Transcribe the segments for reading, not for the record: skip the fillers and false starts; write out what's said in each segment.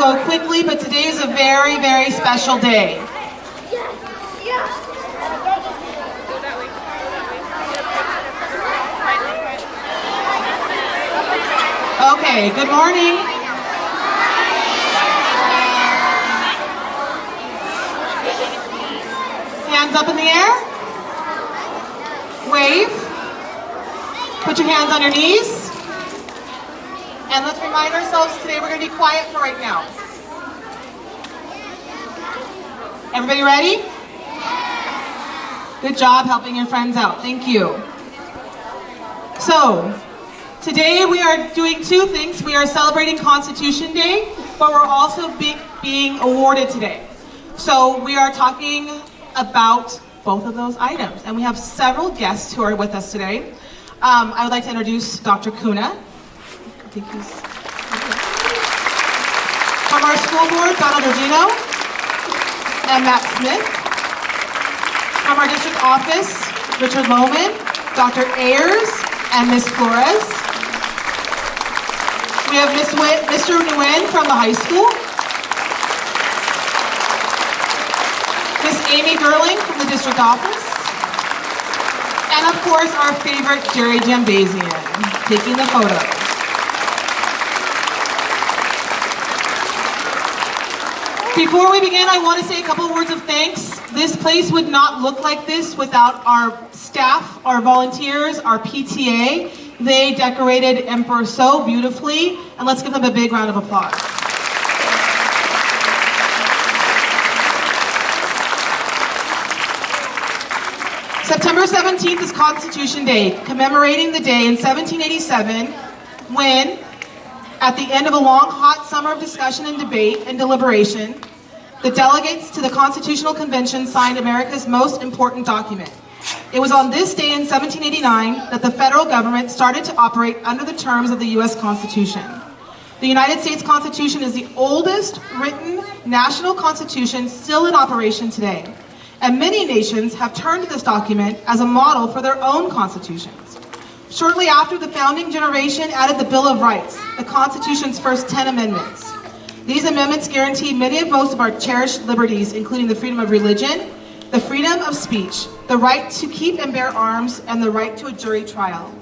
go quickly, but today is a very, very special day. Okay, good morning. Hands up in the air. Wave. Put your hands on your knees. And let's remind ourselves today we're going to be quiet for right now. Everybody ready? Good job helping your friends out. Thank you. So, today we are doing two things. We are celebrating Constitution Day, but we're also being awarded today. So we are talking about both of those items. And we have several guests who are with us today. I would like to introduce Dr. Kuna. I think he's from our school board, Donald Regino and Matt Smith. From our district office, Richard Lohman, Dr. Ayers, and Ms. Flores. We have Mr. Nguyen from the high school. Ms. Amy Gerling from the district office. And of course, our favorite Jerry Jambazian, taking the photo. Before we begin, I want to say a couple words of thanks. This place would not look like this without our staff, our volunteers, our PTA. They decorated Emperor so beautifully, and let's give them a big round of applause. September 17th is Constitution Day, commemorating the day in 1787 when, at the end of a long, hot summer of discussion and debate and deliberation, the delegates to the Constitutional Convention signed America's most important document. It was on this day in 1789 that the federal government started to operate under the terms of the U.S. Constitution. The United States Constitution is the oldest written national constitution still in operation today, and many nations have turned to this document as a model for their own constitutions. Shortly after, the founding generation added the Bill of Rights, the Constitution's first 10 amendments. These amendments guarantee many of most of our cherished liberties, including the freedom of religion, the freedom of speech, the right to keep and bear arms, and the right to a jury trial.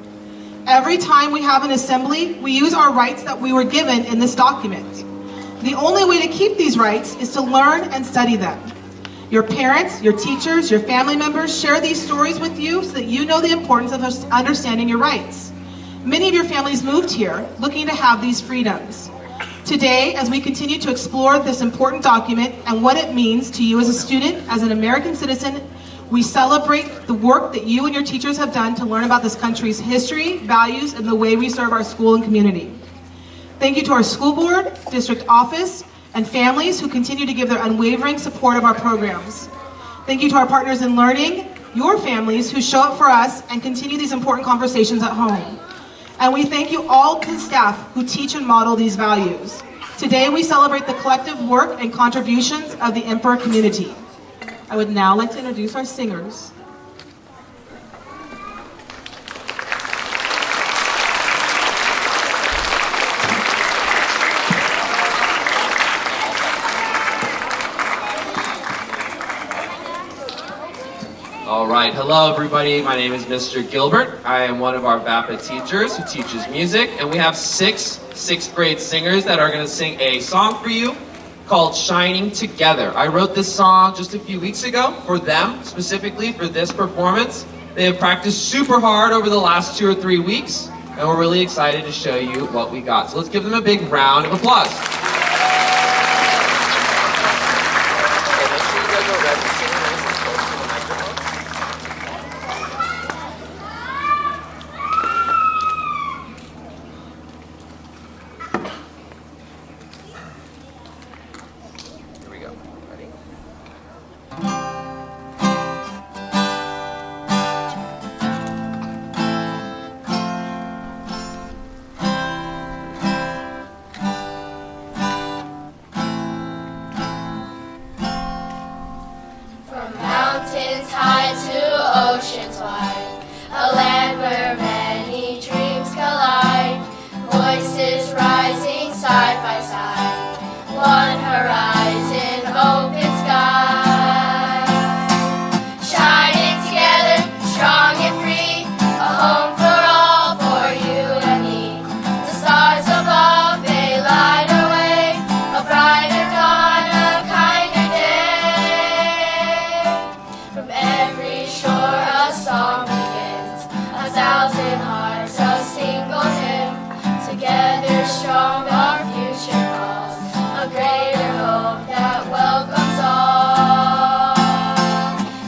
Every time we have an assembly, we use our rights that we were given in this document. The only way to keep these rights is to learn and study them. Your parents, your teachers, your family members share these stories with you so that you know the importance of understanding your rights. Many of your families moved here looking to have these freedoms. Today, as we continue to explore this important document and what it means to you as a student, as an American citizen, we celebrate the work that you and your teachers have done to learn about this country's history, values, and the way we serve our school and community. Thank you to our school board, district office, and families who continue to give their unwavering support of our programs. Thank you to our partners in learning, your families who show up for us and continue these important conversations at home. And we thank you all to the staff who teach and model these values. Today we celebrate the collective work and contributions of the Emperor community. I would now like to introduce our singers. All right, hello everybody. My name is Mr. Gilbert. I am one of our VAPA teachers who teaches music, and we have six sixth grade singers that are going to sing a song for you called Shining Together. I wrote this song just a few weeks ago for them, specifically for this performance. They have practiced super hard over the last 2 or 3 weeks, and we're really excited to show you what we got. So let's give them a big round of applause.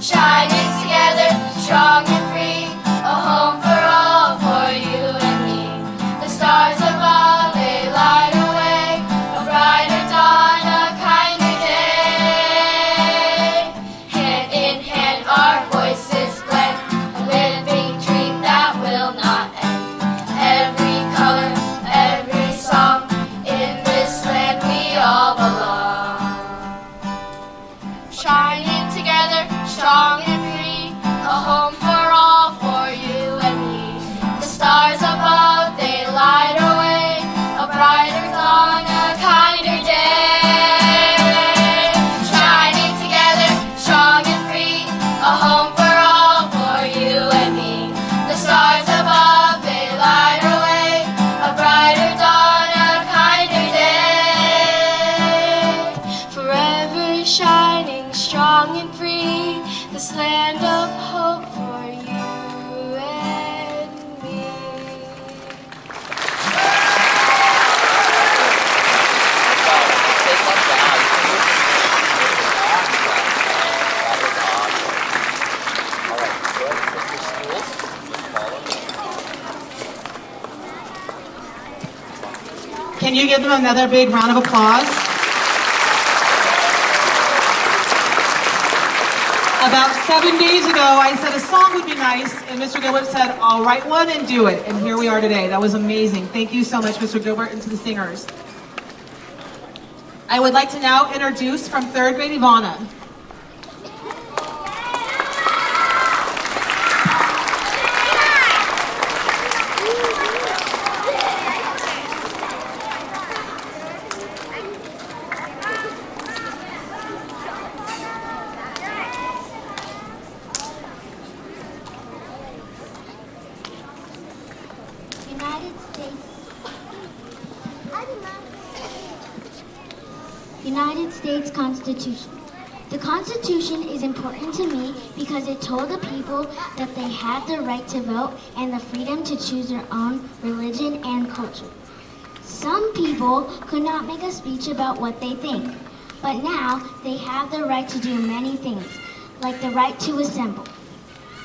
shining together, strong and free, a home for all, for you and me. The stars above, they light away, a brighter dawn, a kinder day. Hand in hand, our voices blend, a living dream that will not end. Every color, every song, in this land we all belong. Shining together, strong and free, a home for all, for you and me. The stars above, they light away, a brighter dawn, a kinder day. Shining together, strong and free, a home for all, for you and me. The stars above, they light away, a brighter dawn, a kinder day. Forever shining, strong and free, this land of hope for you and me. Can you give them another big round of applause? About 7 days ago, I said a song would be nice, and Mr. Gilbert said, I'll write one and do it. And here we are today. That was amazing. Thank you so much, Mr. Gilbert, and to the singers. I would like to now introduce from 3rd grade, Ivana. United States Constitution. The Constitution is important to me because it told the people that they had the right to vote and the freedom to choose their own religion and culture. Some people could not make a speech about what they think, but now they have the right to do many things, like the right to assemble.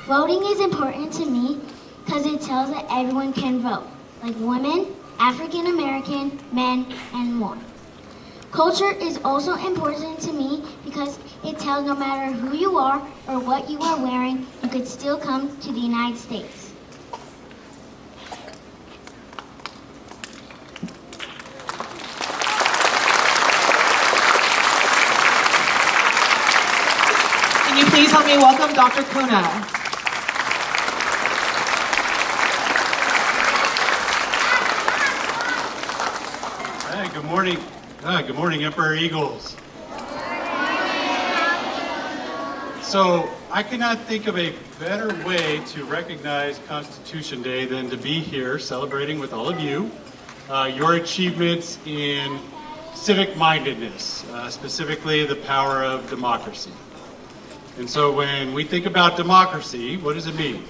Voting is important to me because it tells that everyone can vote, like women, African American, men, and more. Culture is also important to me because it tells no matter who you are or what you are wearing, you could still come to the United States. Can you please help me welcome Dr. Kuna? Hey, good morning. Good morning, Emperor Eagles. So, I cannot think of a better way to recognize Constitution Day than to be here celebrating with all of you your achievements in civic mindedness, specifically the power of democracy. And so when we think about democracy, what does it mean?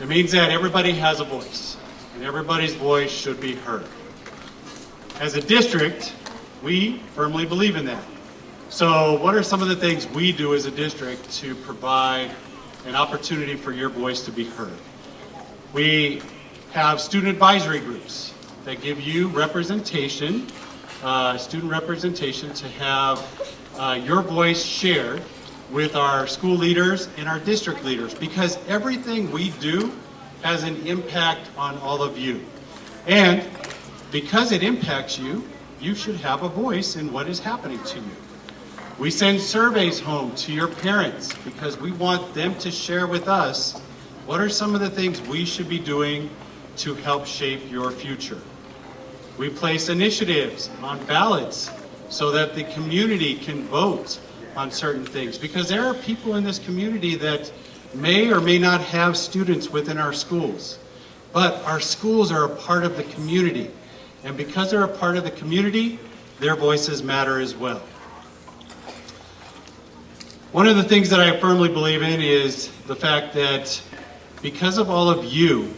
It means that everybody has a voice, and everybody's voice should be heard. As a district, we firmly believe in that. So what are some of the things we do as a district to provide an opportunity for your voice to be heard? We have student advisory groups that give you representation, student representation, to have your voice shared with our school leaders and our district leaders, because everything we do has an impact on all of you. And because it impacts you, you should have a voice in what is happening to you. We send surveys home to your parents because we want them to share with us what are some of the things we should be doing to help shape your future. We place initiatives on ballots so that the community can vote on certain things, because there are people in this community that may or may not have students within our schools, but our schools are a part of the community. And because they're a part of the community, their voices matter as well. One of the things that I firmly believe in is the fact that because of all of you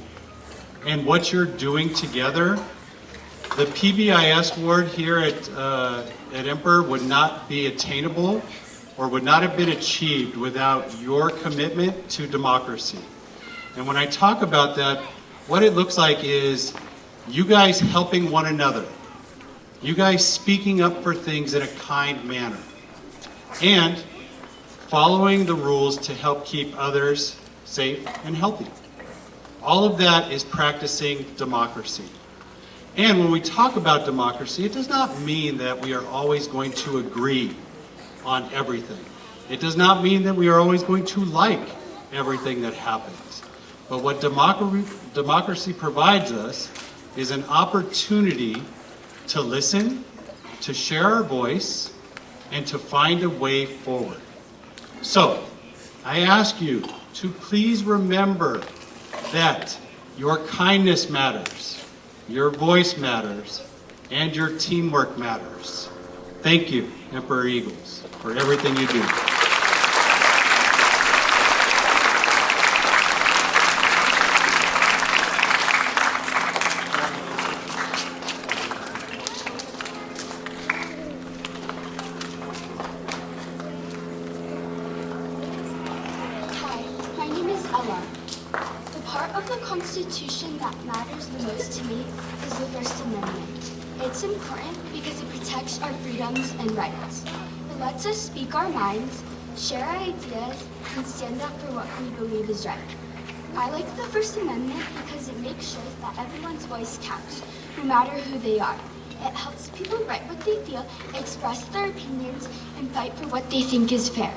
and what you're doing together, the PBIS award here at Emperor would not be attainable or would not have been achieved without your commitment to democracy. And when I talk about that, what it looks like is you guys helping one another, you guys speaking up for things in a kind manner, and following the rules to help keep others safe and healthy. All of that is practicing democracy. And when we talk about democracy, it does not mean that we are always going to agree on everything. It does not mean that we are always going to like everything that happens. But what democracy provides us is an opportunity to listen, to share our voice, and to find a way forward. So, I ask you to please remember that your kindness matters, your voice matters, and your teamwork matters. Thank you, Emperor Eagles, for everything you do. My name is Ella. The part of the Constitution that matters the most to me is the First Amendment. It's important because it protects our freedoms and rights. It lets us speak our minds, share our ideas, and stand up for what we believe is right. I like the First Amendment because it makes sure that everyone's voice counts, no matter who they are. It helps people write what they feel, express their opinions, and fight for what they think is fair.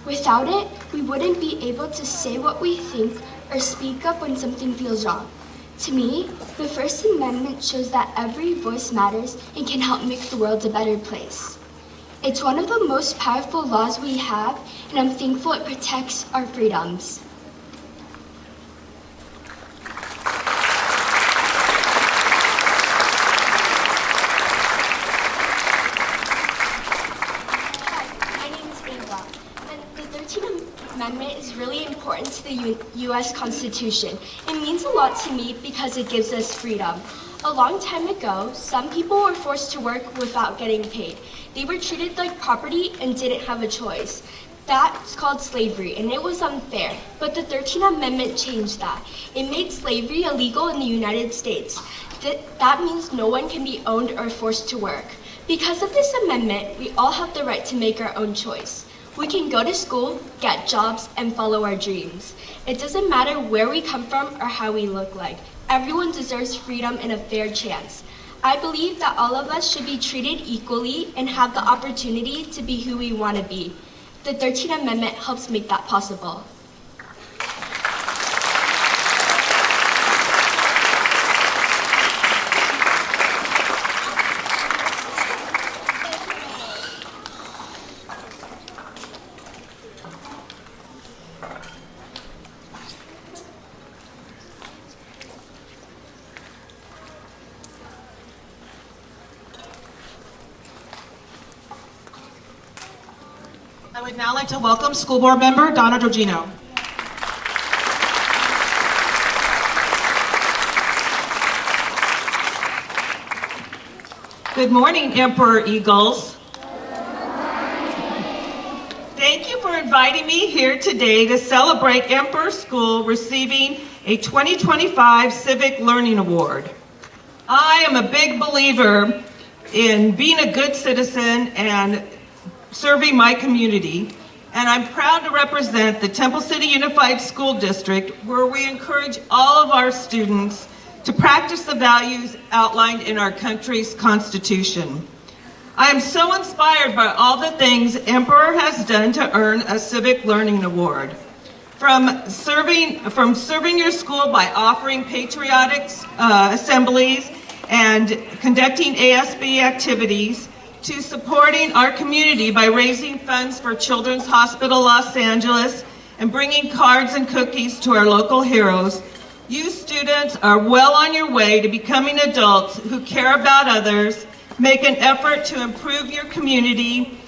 Without it, we wouldn't be able to say what we think or speak up when something feels wrong. To me, the First Amendment shows that every voice matters and can help make the world a better place. It's one of the most powerful laws we have, and I'm thankful it protects our freedoms. Amendment is really important to the U.S. Constitution. It means a lot to me because it gives us freedom. A long time ago, some people were forced to work without getting paid. They were treated like property and didn't have a choice. That's called slavery, and it was unfair. But the 13th Amendment changed that. It made slavery illegal in the United States. That means no one can be owned or forced to work. Because of this amendment, we all have the right to make our own choice. We can go to school, get jobs, and follow our dreams. It doesn't matter where we come from or how we look like. Everyone deserves freedom and a fair chance. I believe that all of us should be treated equally and have the opportunity to be who we want to be. The 13th Amendment helps make that possible. I would now like to welcome School Board Member Donna Giorgino. Good morning, Emperor Eagles. Thank you for inviting me here today to celebrate Emperor School receiving a 2025 Civic Learning Award. I am a big believer in being a good citizen and serving my community, and I'm proud to represent the Temple City Unified School District, where we encourage all of our students to practice the values outlined in our country's Constitution. I am so inspired by all the things Emperor has done to earn a Civic Learning Award. From serving your school by offering patriotic assemblies and conducting ASB activities, to supporting our community by raising funds for Children's Hospital Los Angeles and bringing cards and cookies to our local heroes, you students are well on your way to becoming adults who care about others, make an effort to improve your community,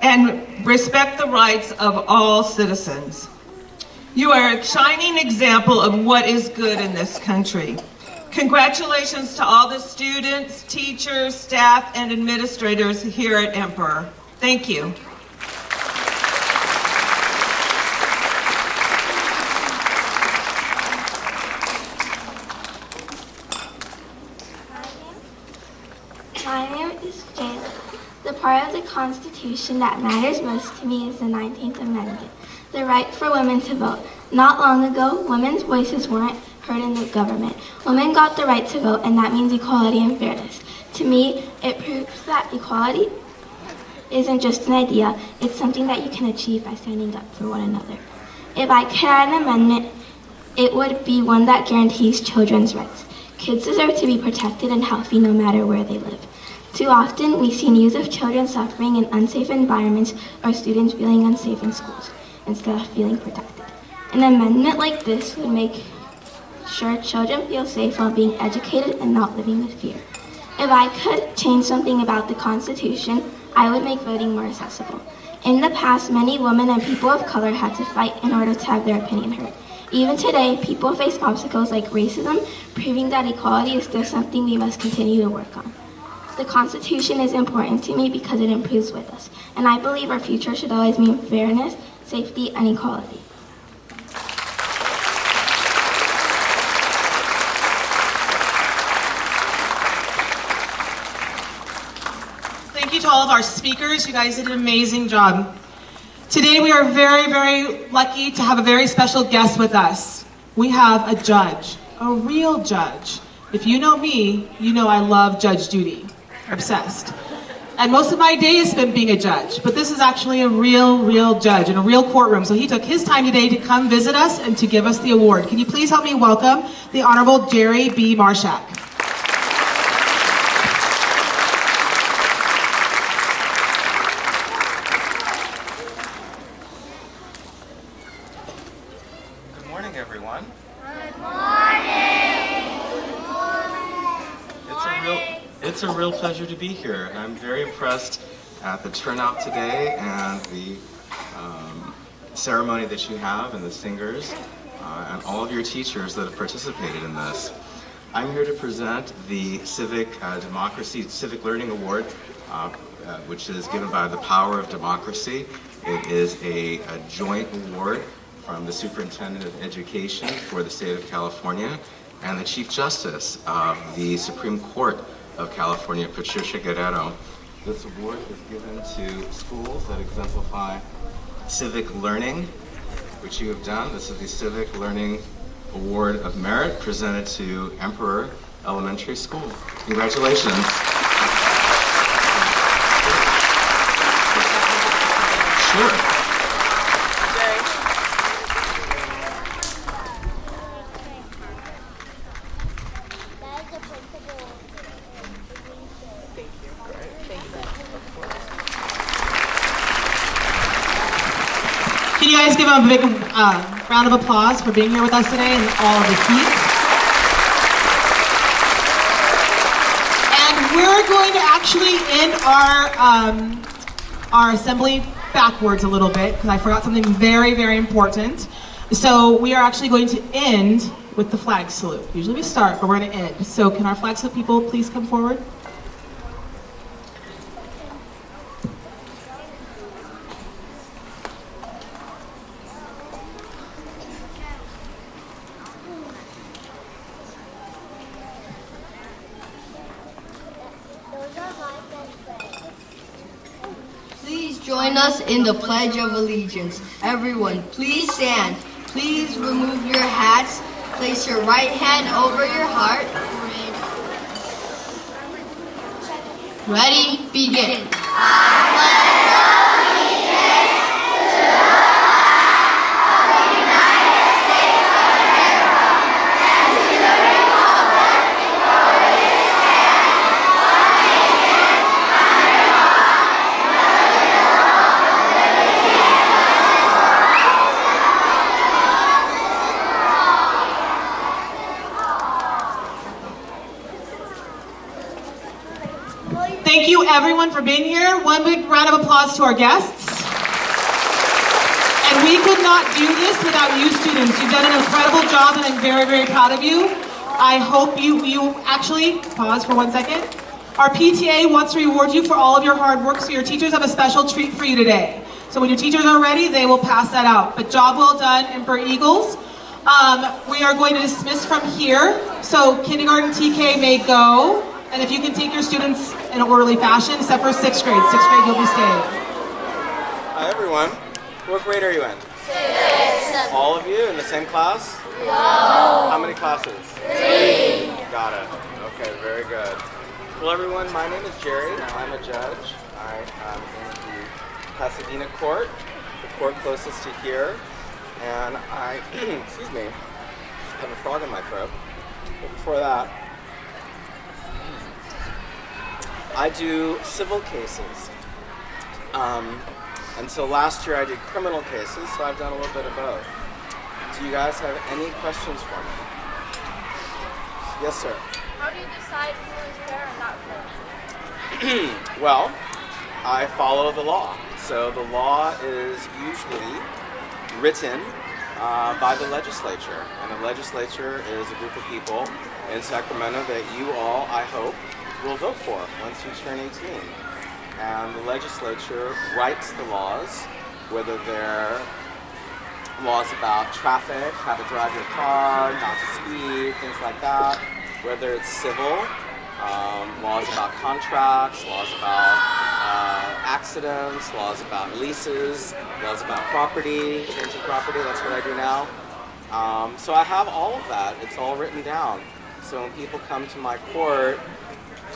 and respect the rights of all citizens. You are a shining example of what is good in this country. Congratulations to all the students, teachers, staff, and administrators here at Emperor. Thank you. the Constitution that matters most to me is the 19th Amendment, the right for women to vote. Not long ago, women's voices weren't heard in the government. Women got the right to vote, and that means equality and fairness. To me, it proves that equality isn't just an idea, it's something that you can achieve by standing up for one another. If I could add an amendment, it would be one that guarantees children's rights. Kids deserve to be protected and healthy no matter where they live. Too often, we see news of children suffering in unsafe environments or students feeling unsafe in schools instead of feeling protected. An amendment like this would make sure children feel safe while being educated and not living with fear. If I could change something about the Constitution, I would make voting more accessible. In the past, many women and people of color had to fight in order to have their opinion heard. Even today, people face obstacles like racism, proving that equality is still something we must continue to work on. The Constitution is important to me because it improves with us, and I believe our future should always mean fairness, safety, and equality. Thank you to all of our speakers. You guys did an amazing job. Today we are very, very lucky to have a very special guest with us. We have a judge, a real judge. If you know me, you know I love judge duty. Obsessed. And most of my day is spent being a judge, but this is actually a real judge in a real courtroom. So he took his time today to come visit us and to give us the award. Can you please help me welcome the Honorable Jerry B. Marshak. Good morning, everyone. It's a real pleasure to be here. I'm very impressed at the turnout today and the ceremony that you have and the singers and all of your teachers that have participated in this. I'm here to present the Civic Learning Award, which is given by the Power of Democracy. It is a joint award from the Superintendent of Education for the state of California and the Chief Justice of the Supreme Court of California, Patricia Guerrero. This award is given to schools that exemplify civic learning, which you have done. This is the Civic Learning Award of Merit presented to Emperor Elementary School. Congratulations. Sure. Can you guys give him a big round of applause for being here with us today and all of the heat? And we're going to actually end our assembly backwards a little bit because I forgot something very, very important. So we are actually going to end with the flag salute. Usually we start, but we're going to end. So can our flag salute people please come forward? Please join us in the Pledge of Allegiance. Everyone, please stand. Please remove your hats. Place your right hand over your heart. Ready? Begin. Thank you everyone for being here. One big round of applause to our guests. And we could not do this without you students. You've done an incredible job and I'm very, very proud of you. I hope you actually, pause for 1 second. Our PTA wants to reward you for all of your hard work, so your teachers have a special treat for you today. So when your teachers are ready, they will pass that out. But job well done, Emperor Eagles. We are going to dismiss from here. So kindergarten TK may go. And if you can take your students in an orderly fashion, except for sixth grade. Sixth grade, you'll be staying. Hi everyone. What grade are you in? 6. All of you in the same class? No. How many classes? 3. Got it. Okay, very good. Well everyone, my name is Jerry. I'm a judge. I am in the Pasadena court, the court closest to here. And I, excuse me, have a frog in my throat. But before that, I do civil cases. Until last year I did criminal cases, so I've done a little bit of both. Do you guys have any questions for me? Yes, sir. How do you decide who is fair and not fair? Well, I follow the law. So the law is usually written by the legislature. And the legislature is a group of people in Sacramento that you all, I hope, will vote for once you turn 18. And the legislature writes the laws, whether they're laws about traffic, how to drive your car, not to speed, things like that. Whether it's civil, laws about contracts, laws about accidents, laws about leases, laws about property, changing property, that's what I do now. So I have all of that, it's all written down. So when people come to my court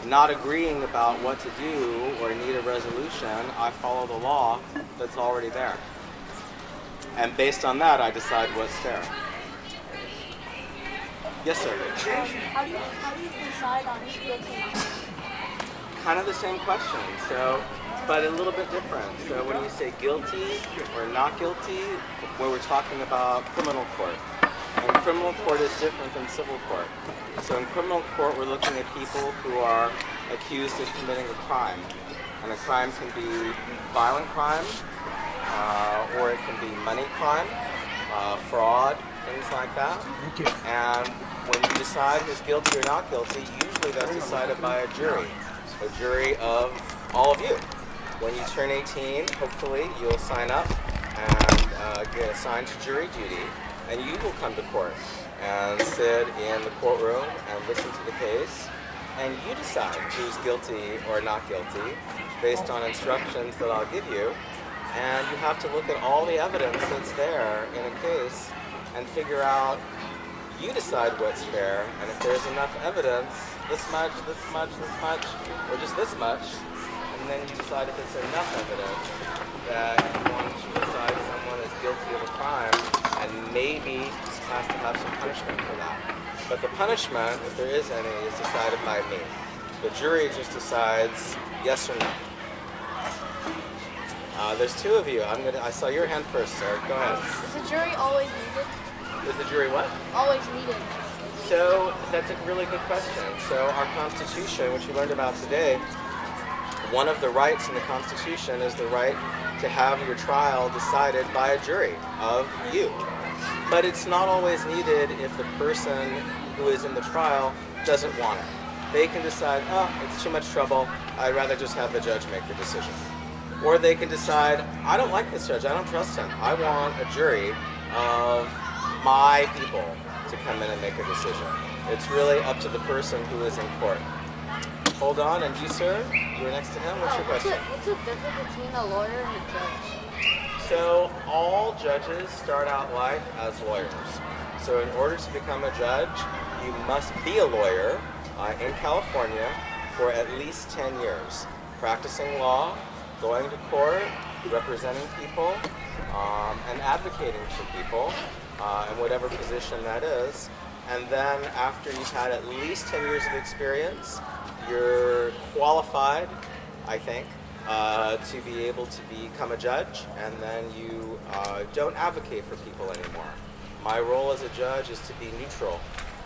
not agreeing about what to do or need a resolution, I follow the law that's already there. And based on that, I decide what's fair. Yes, sir. How do you decide on who's guilty? Kind of the same question, so, but a little bit different. So when you say guilty or not guilty, when we're talking about criminal court. And criminal court is different than civil court. So in criminal court, we're looking at people who are accused of committing a crime. And a crime can be violent crime, or it can be money crime, fraud, things like that. And when you decide who's guilty or not guilty, usually that's decided by a jury of all of you. When you turn 18, hopefully you'll sign up and get assigned to jury duty, and you will come to court and sit in the courtroom and listen to the case, and you decide who's guilty or not guilty based on instructions that I'll give you. And you have to look at all the evidence that's there in a case and figure out, you decide what's fair, and if there's enough evidence, this much, or just this much, and then you decide if it's enough evidence that you want to decide someone is guilty of a crime and maybe has to have some punishment for that. But the punishment, if there is any, is decided by me. The jury just decides yes or no. There's two of you. I saw your hand first, sir. Go ahead. Is the jury always needed? Is the jury what? Always needed. So that's a really good question. So our Constitution, which we learned about today, one of the rights in the Constitution is the right to have your trial decided by a jury of you. But it's not always needed if the person who is in the trial doesn't want it. They can decide, oh, it's too much trouble, I'd rather just have the judge make the decision. Or they can decide, I don't like this judge, I don't trust him. I want a jury of my people to come in and make a decision. It's really up to the person who is in court. Hold on, and you, sir, you're next to him. What's your question? What's the difference between a lawyer and a judge? So all judges start out life as lawyers. So in order to become a judge, you must be a lawyer in California for at least 10 years, practicing law, going to court, representing people, and advocating for people in whatever position that is. And then after you've had at least 10 years of experience, you're qualified, I think, to be able to become a judge, and then you don't advocate for people anymore. My role as a judge is to be neutral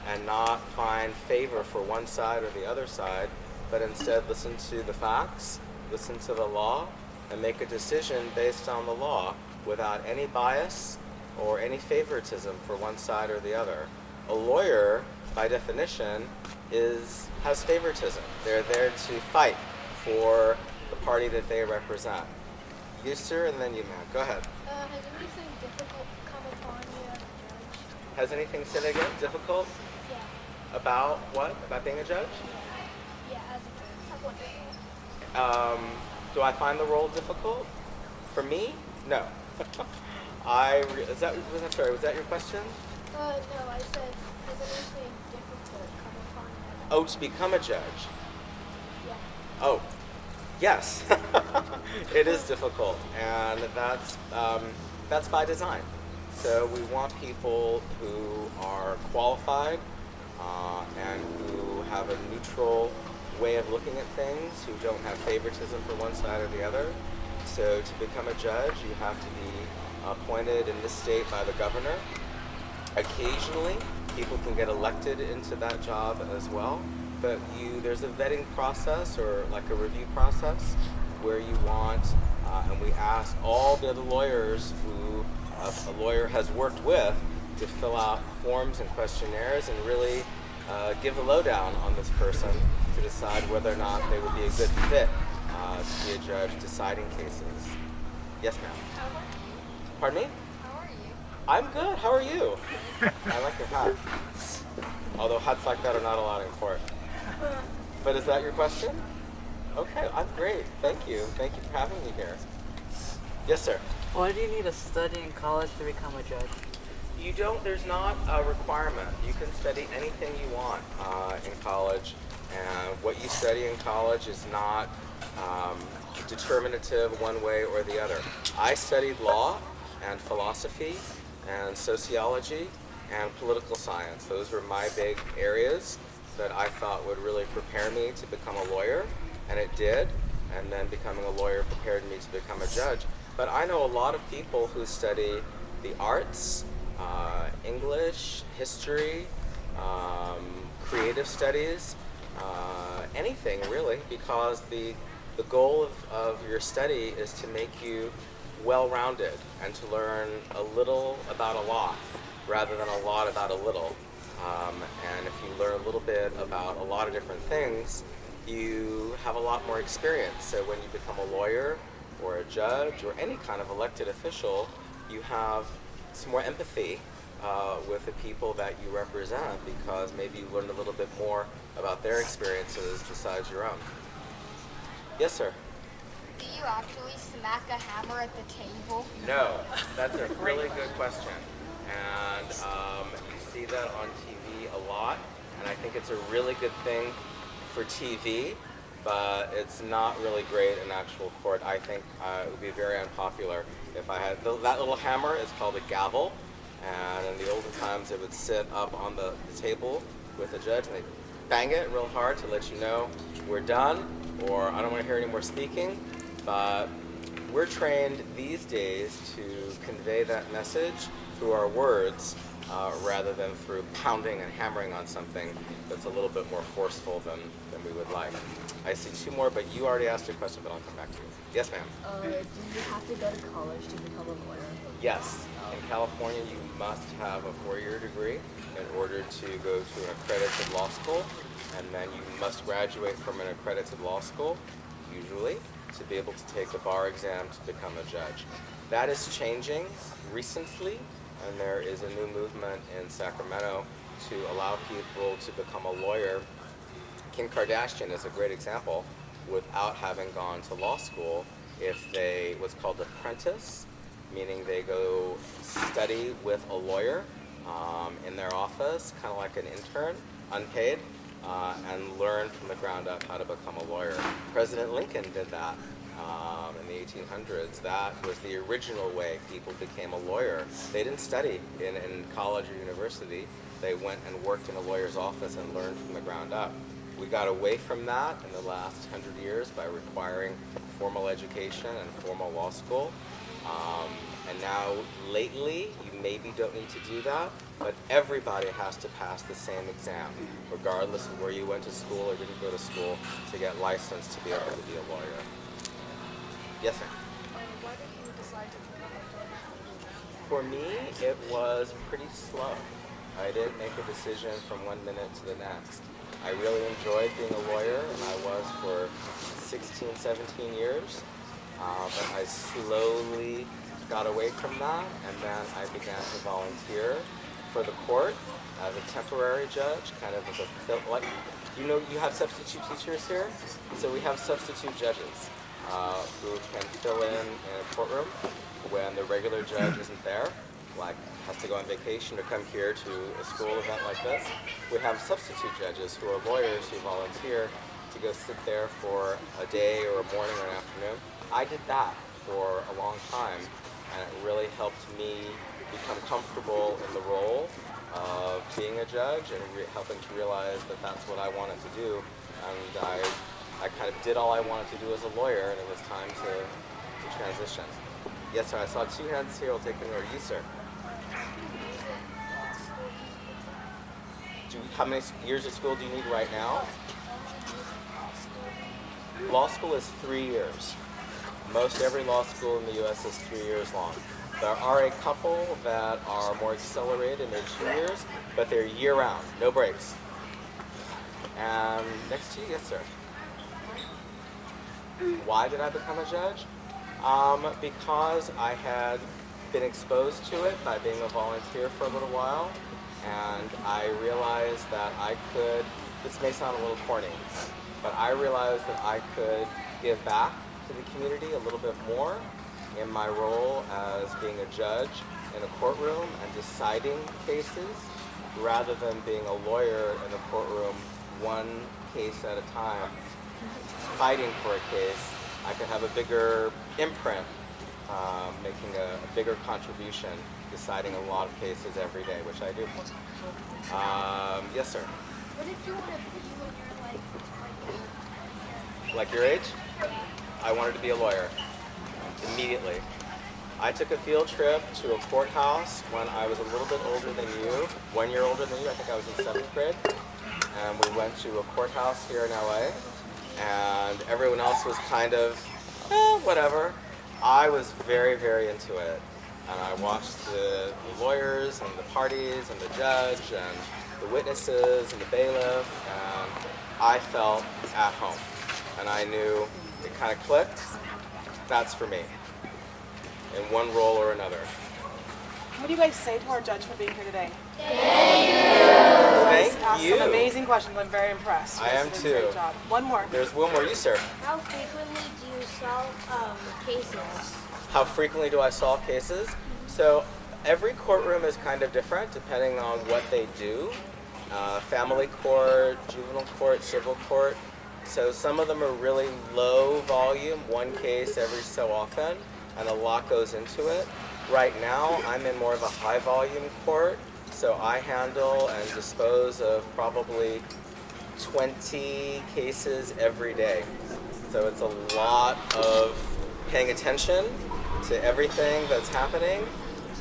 and not find favor for one side or the other side, but instead listen to the facts, listen to the law, and make a decision based on the law without any bias or any favoritism for one side or the other. A lawyer, by definition, has favoritism. They're there to fight for the party that they represent. You, sir, and then you, ma'am. Go ahead. Has anything difficult come upon you as a judge? Has anything, say that again, difficult? Yeah. About what? About being a judge? Yeah, as a judge. Do I find the role difficult? For me? No. Was that your question? No, I said, is anything difficult coming upon you? Oh, to become a judge? Yeah. Oh, yes. It is difficult, and that's by design. So we want people who are qualified and who have a neutral way of looking at things, who don't have favoritism for one side or the other. So to become a judge, you have to be appointed in this state by the governor. Occasionally, people can get elected into that job as well, but there's a vetting process or like a review process where you want, and we ask all the other lawyers who a lawyer has worked with to fill out forms and questionnaires and really give the lowdown on this person to decide whether or not they would be a good fit to be a judge deciding cases. Yes, ma'am. Pardon me? How are you? I'm good. How are you? I like your hat. Although hats like that are not allowed in court. But is that your question? Okay, I'm great. Thank you. Thank you for having me here. Yes, sir. Why do you need to study in college to become a judge? You don't, there's not a requirement. You can study anything you want in college. And what you study in college is not determinative one way or the other. I studied law and philosophy and sociology and political science. Those were my big areas that I thought would really prepare me to become a lawyer, and it did. And then becoming a lawyer prepared me to become a judge. But I know a lot of people who study the arts, English, history, creative studies, anything really, because the goal of your study is to make you well-rounded and to learn a little about a lot rather than a lot about a little. And if you learn a little bit about a lot of different things, you have a lot more experience. So when you become a lawyer or a judge or any kind of elected official, you have some more empathy with the people that you represent because maybe you learn a little bit more about their experiences besides your own. Yes, sir? Do you actually smack a hammer at the table? No, that's a really good question. And you see that on TV a lot, and I think it's a really good thing for TV, but it's not really great in actual court. I think it would be very unpopular if I had that little hammer is called a gavel, and in the olden times it would sit up on the table with the judge and they bang it real hard to let you know we're done or I don't want to hear any more speaking. But we're trained these days to convey that message through our words rather than through pounding and hammering on something that's a little bit more forceful than we would like. I see two more, but you already asked a question, but I'll come back to you. Yes, ma'am. Do you have to go to college to become a lawyer? Yes. In California, you must have a 4-year degree in order to go to an accredited law school, and then you must graduate from an accredited law school, usually, to be able to take the bar exam to become a judge. That is changing recently, and there is a new movement in Sacramento to allow people to become a lawyer. Kim Kardashian is a great example without having gone to law school if they, what's called apprentice, meaning they go study with a lawyer in their office, kind of like an intern, unpaid, and learn from the ground up how to become a lawyer. President Lincoln did that in the 1800s. That was the original way people became a lawyer. They didn't study in college or university. They went and worked in a lawyer's office and learned from the ground up. We got away from that in the last 100 years by requiring formal education and formal law school. And now, lately, you maybe don't need to do that, but everybody has to pass the same exam, regardless of where you went to school or didn't go to school, to get licensed to be able to be a lawyer. Yes, ma'am? Why did you decide to become a judge? For me, it was pretty slow. I didn't make a decision from one minute to the next. I really enjoyed being a lawyer, and I was for 16, 17 years. But I slowly got away from that, and then I began to volunteer for the court as a temporary judge, kind of as a like, you have substitute teachers here, so we have substitute judges who can fill in a courtroom when the regular judge isn't there, like has to go on vacation or come here to a school event like this. We have substitute judges who are lawyers who volunteer to go sit there for a day or a morning or an afternoon. I did that for a long time, and it really helped me become comfortable in the role of being a judge and helping to realize that that's what I wanted to do. And I kind of did all I wanted to do as a lawyer, and it was time to transition. Yes, sir. I saw 2 hands here. I'll take them over. You, sir. How many years of school do you need right now? Law school is 3 years. Most every law school in the U.S. is 3 years long. There are a couple that are more accelerated, and they're 2 years, but they're year-round, no breaks. And next to you, yes, sir. Why did I become a judge? Because I had been exposed to it by being a volunteer for a little while, and I realized that I could, this may sound a little corny, but I realized that I could give back to the community a little bit more in my role as being a judge in a courtroom and deciding cases, rather than being a lawyer in a courtroom one case at a time, fighting for a case. I could have a bigger imprint, making a bigger contribution, deciding a lot of cases every day, which I do. Yes, sir. What did you want to be when you're Like your age? I wanted to be a lawyer immediately. I took a field trip to a courthouse when I was a little bit older than you, 1 year older than you. I think I was in 7th grade. And we went to a courthouse here in LA, and everyone else was kind of, whatever. I was very, very into it. And I watched the lawyers and the parties and the judge and the witnesses and the bailiff, and I felt at home. And I knew it kind of clicked. That's for me, in one role or another. What do you guys say to our judge for being here today? Thank Asked you. some amazing questions. I'm very impressed. I am You did a too. Great job. One more. There's one more. You, sir. How frequently do you solve cases? How frequently do I solve cases? So every courtroom is kind of different depending on what they do. Family court, juvenile court, civil court. So some of them are really low volume, one case every so often, and a lot goes into it. Right now, I'm in more of a high volume court, so I handle and dispose of probably 20 cases every day. So it's a lot of paying attention to everything that's happening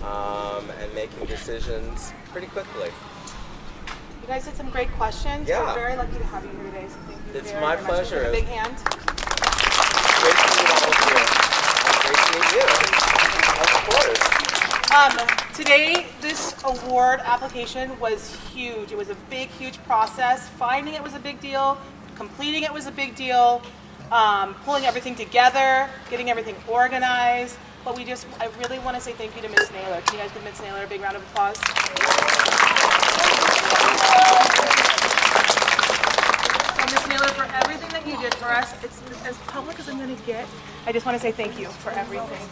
and making decisions pretty quickly. You guys did some great questions. Yeah. We're very lucky to have you here today. So thank you It's very, my very much. pleasure. A big hand. Great to meet all of you. Great to meet you. Of course. Today, this award application was huge. It was a big, huge process. Finding it was a big deal. Completing it was a big deal. Pulling everything together, getting everything organized. But I really want to say thank you to Ms. Naylor. Can you guys give Ms. Naylor a big round of applause? And Ms. Naylor, for everything that you did for us, it's as public as I'm going to get. I just want to say thank you for everything.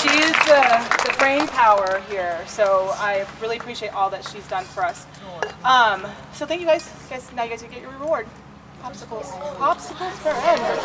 She is the brain power here, so I really appreciate all that she's done for us. So thank you guys. Now you guys can get your reward. Popsicles. Popsicles forever.